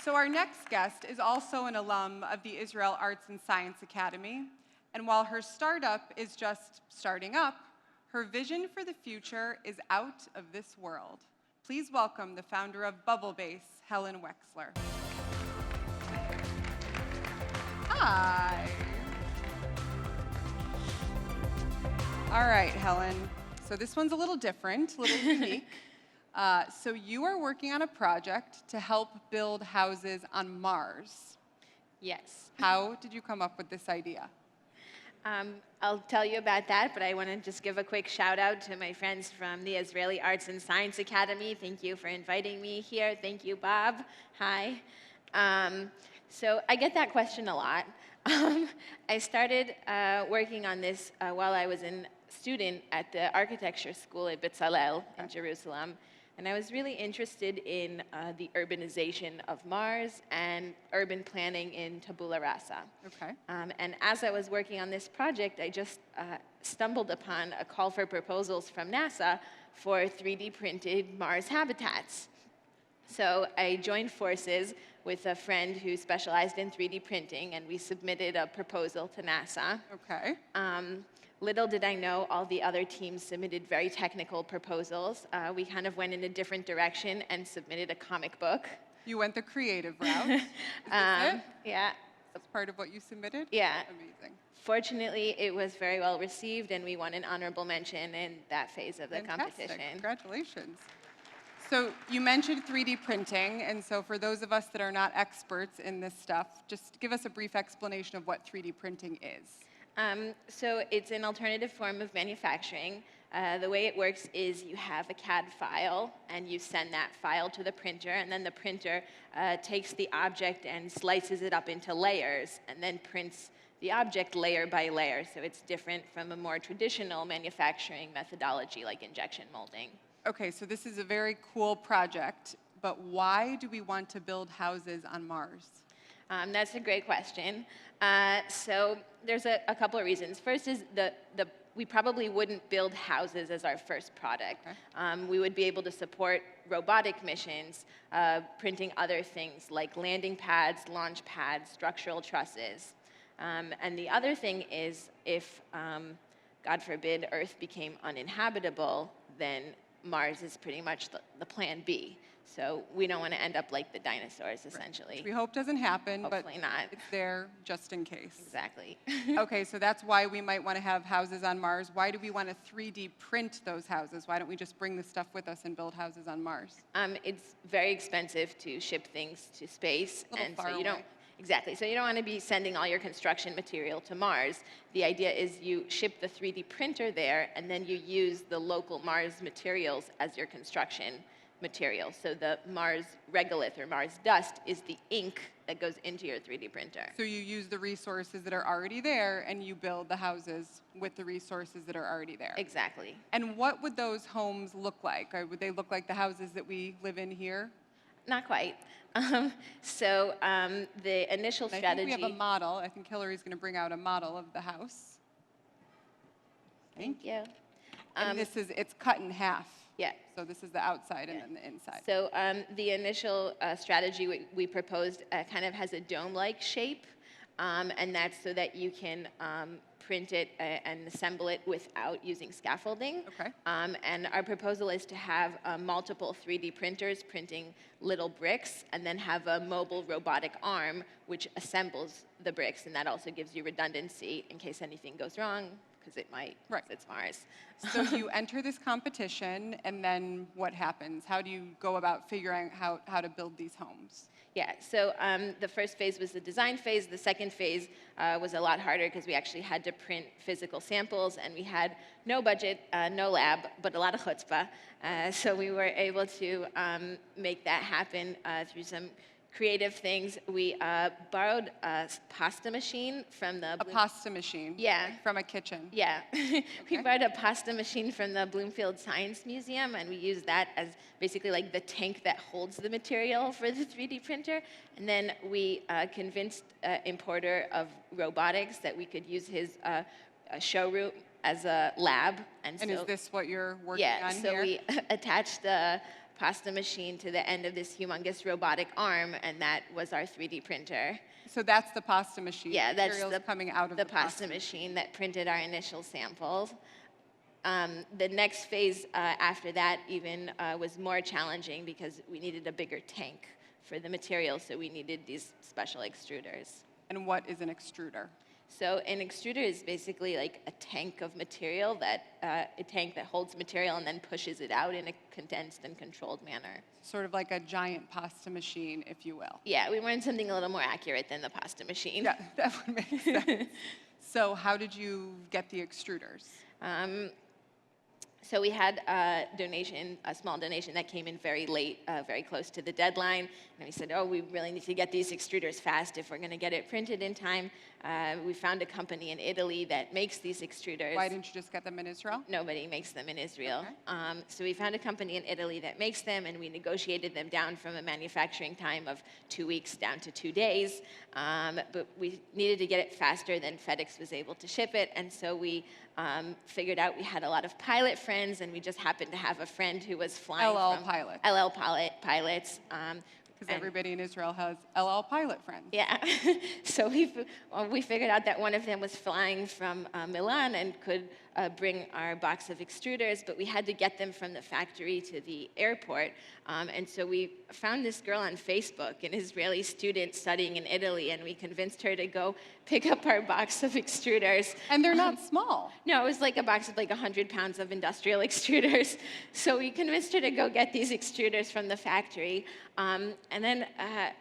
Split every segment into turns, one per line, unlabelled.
So our next guest is also an alum of the Israel Arts and Science Academy. And while her startup is just starting up, her vision for the future is out of this world. Please welcome the founder of BubbleBase, Helen Wexler. Hi. All right, Helen. So this one's a little different, a little unique. So you are working on a project to help build houses on Mars.
Yes.
How did you come up with this idea?
I'll tell you about that, but I want to just give a quick shout out to my friends from the Israeli Arts and Science Academy. Thank you for inviting me here. Thank you, Bob. Hi. So I get that question a lot. I started working on this while I was a student at the architecture school at Bezalel in Jerusalem. And I was really interested in the urbanization of Mars and urban planning in Tabula Rasa.
Okay.
And as I was working on this project, I just stumbled upon a call for proposals from NASA for 3D printed Mars habitats. So I joined forces with a friend who specialized in 3D printing, and we submitted a proposal to NASA.
Okay.
Little did I know, all the other teams submitted very technical proposals. We kind of went in a different direction and submitted a comic book.
You went the creative route. Is this it?
Yeah.
That's part of what you submitted?
Yeah.
Amazing.
Fortunately, it was very well received, and we won an honorable mention in that phase of the
Fantastic.
competition.
Congratulations. So you mentioned 3D printing, and so for those of us that are not experts in this stuff, just give us a brief explanation of what 3D printing is.
So it's an alternative form of manufacturing. The way it works is you have a CAD file, and you send that file to the printer, and then the printer takes the object and slices it up into layers, and then prints the object layer by layer. So it's different from a more traditional manufacturing methodology like injection molding.
Okay, so this is a very cool project, but why do we want to build houses on Mars?
That's a great question. So there's a couple of reasons. First is we probably wouldn't build houses as our first product. Okay. We would be able to support robotic missions, printing other things like landing pads, launch pads, structural trusses. And the other thing is if, God forbid, Earth became uninhabitable, then Mars is pretty much the plan B. So we don't want to end up like the dinosaurs, essentially.
Which we hope doesn't happen,
Hopefully
but
not.
It's there just in case.
Exactly.
Okay, so that's why we might want to have houses on Mars. Why do we want to 3D print those houses? Why don't we just bring the stuff with us and build houses on Mars?
It's very expensive to ship things to space,
and so you don't.
Exactly. So you don't want to be sending all your construction material to Mars. The idea is you ship the 3D printer there, and then you use the local Mars materials as your construction material. So the Mars regolith or Mars dust is the ink that goes into your 3D printer.
So you use the resources that are already there, and you build the houses with the resources that are already there.
Exactly.
And what would those homes look like? Or would they look like the houses that we live in here?
Not quite. The initial strategy...
I think we have a model. I think Hillary's going to bring out a model of the house.
Thank you.
And it's cut in half.
Yeah.
So this is the outside and then the inside.
So the initial strategy we proposed kind of has a dome-like shape, and that's so that you can print it and assemble it without using scaffolding.
Okay.
And our proposal is to have multiple 3D printers printing little bricks, and then have a mobile robotic arm which assembles the bricks, and that also gives you redundancy in case anything goes wrong, because it might,
right.
It's Mars.
So you enter this competition, and then what happens? How do you go about figuring out how to build these homes?
Yeah, so the first phase was the design phase. The second phase was a lot harder because we actually had to print physical samples, and we had no budget, no lab, but a lot of chutzpah. So we were able to make that happen through some creative things. We borrowed a pasta machine from the...
A pasta machine?
Yeah.
Like from a kitchen?
Yeah.
Okay.
We borrowed a pasta machine from the Bloomfield Science Museum, and we used that as basically like the tank that holds the material for the 3D printer. And then we convinced an importer of robotics that we could use his showroom as a lab.
And is this what you're working on
here? Yeah, so
here?
we attached the pasta machine to the end of this humongous robotic arm, and that was our 3D printer.
So that's the pasta machine.
Yeah, that's
Materials coming out of
the pasta machine that printed our initial samples. The next phase after that even was more challenging because we needed a bigger tank for the material, so we needed these special extruders.
And what is an extruder?
So an extruder is basically like a tank of material a tank that holds material and then pushes it out in a condensed and controlled manner.
Sort of like a giant pasta machine, if you will.
Yeah, we wanted something a little more accurate than the pasta machine.
Yeah, that would make sense. So how did you get the extruders?
So we had a small donation that came in very late, very close to the deadline. And we said, oh, we really need to get these extruders fast if we're going to get it printed in time. We found a company in Italy that makes these extruders.
Why didn't you just get them in Israel?
Nobody makes them in Israel.
Okay.
So we found a company in Italy that makes them, and we negotiated them down from a manufacturing time of 2 weeks down to 2 days. But we needed to get it faster than FedEx was able to ship it, and so we figured out we had a lot of pilot friends, and we just happened to have a friend who was flying
LL
pilots.
Because everybody in Israel has LL pilot friends.
Yeah. So we figured out that one of them was flying from Milan and could bring our box of extruders, but we had to get them from the factory to the airport. And so we found this girl on Facebook, an Israeli student studying in Italy, and we convinced her to go pick up our box of extruders.
And they're not small.
No, it was like a box of like 100 pounds of industrial extruders. So we convinced her to go get these extruders from the factory. And then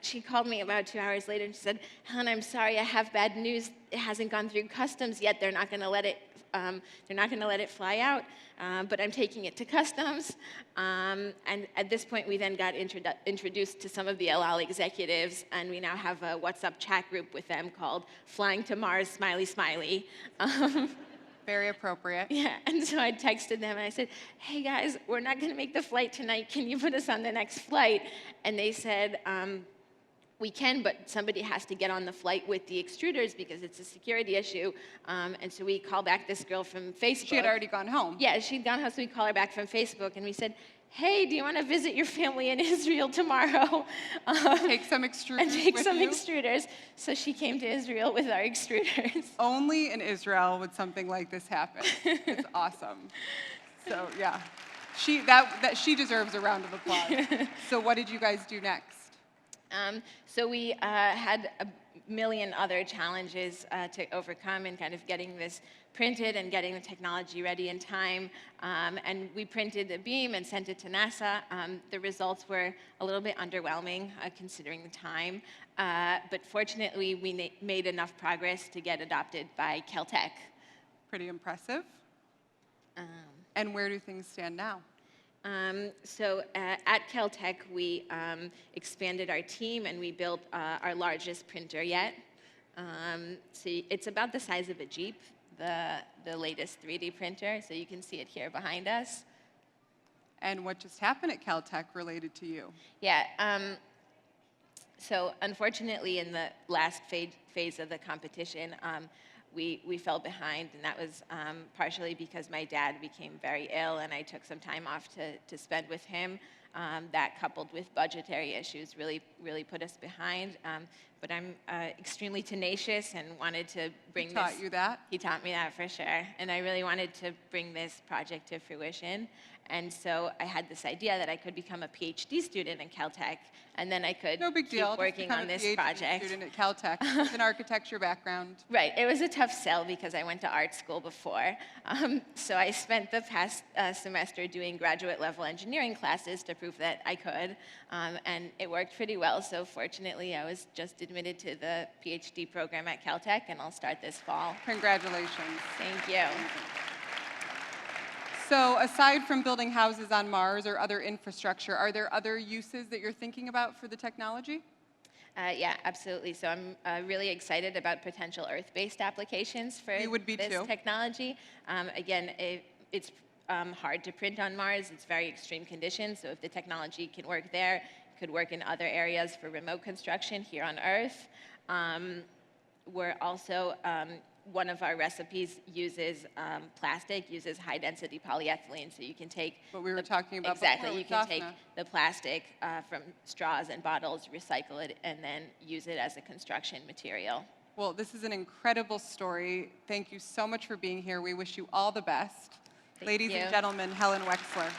she called me about 2 hours later and she said, Helen, I'm sorry, I have bad news. It hasn't gone through customs yet. They're not going to let it fly out, but I'm taking it to customs. And at this point, we then got introduced to some of the El Al executives, and we now have a WhatsApp chat group with them called Flying to Mars, Smiley, Smiley.
Very appropriate.
Yeah, and so I texted them and I said, hey guys, we're not going to make the flight tonight. Can you put us on the next flight? And they said, we can, but somebody has to get on the flight with the extruders because it's a security issue. And so we call back this girl from Facebook.
She had already gone home.
Yeah, she'd gone home, so we call her back from Facebook, and we said, hey, do you want to visit your family in Israel tomorrow?
Take some extruders
and take
with
some
you?
extruders. So she came to Israel with our extruders.
Only in Israel would something like this happen. It's awesome. So yeah, she deserves a round of applause. So what did you guys do next?
So we had a million other challenges to overcome in kind of getting this printed and getting the technology ready in time. And we printed a beam and sent it to NASA. The results were a little bit underwhelming considering the time. But fortunately, we made enough progress to get adopted by Caltech.
Pretty impressive. And where do things stand now?
So at Caltech, we expanded our team and we built our largest printer yet. So it's about the size of a Jeep, the latest 3D printer. So you can see it here behind us.
And what just happened at Caltech related to you?
Yeah. So unfortunately, in the last phase of the competition, we fell behind, and that was partially because my dad became very ill, and I took some time off to spend with him. That, coupled with budgetary issues, really put us behind. But I'm extremely tenacious and wanted to bring this.
He taught you that?
He taught me that for sure. And I really wanted to bring this project to fruition. And so I had this idea that I could become a PhD student in Caltech, and then I could keep working on this project.
Student at Caltech with an architecture background.
Right. It was a tough sell because I went to art school before. So I spent the past semester doing graduate-level engineering classes to prove that I could, and it worked pretty well. So fortunately, I was just admitted to the PhD program at Caltech, and I'll start this fall.
Congratulations.
Thank you.
So aside from building houses on Mars or other infrastructure, are there other uses that you're thinking about for the technology?
Yeah, absolutely. So I'm really excited about potential Earth-based applications for this technology. Again, it's hard to print on Mars. It's very extreme conditions. So if the technology can work there, it could work in other areas for remote construction here on Earth. We're also one of our recipes uses plastic, uses high-density polyethylene, so you can take...
What we were talking about
exactly,
before
you
with
can take
Daphna.
the plastic from straws and bottles, recycle it, and then use it as a construction material.
Well, this is an incredible story. Thank you so much for being here. We wish you all the best.
Thank
Ladies
you.
and gentlemen, Helen Wexler.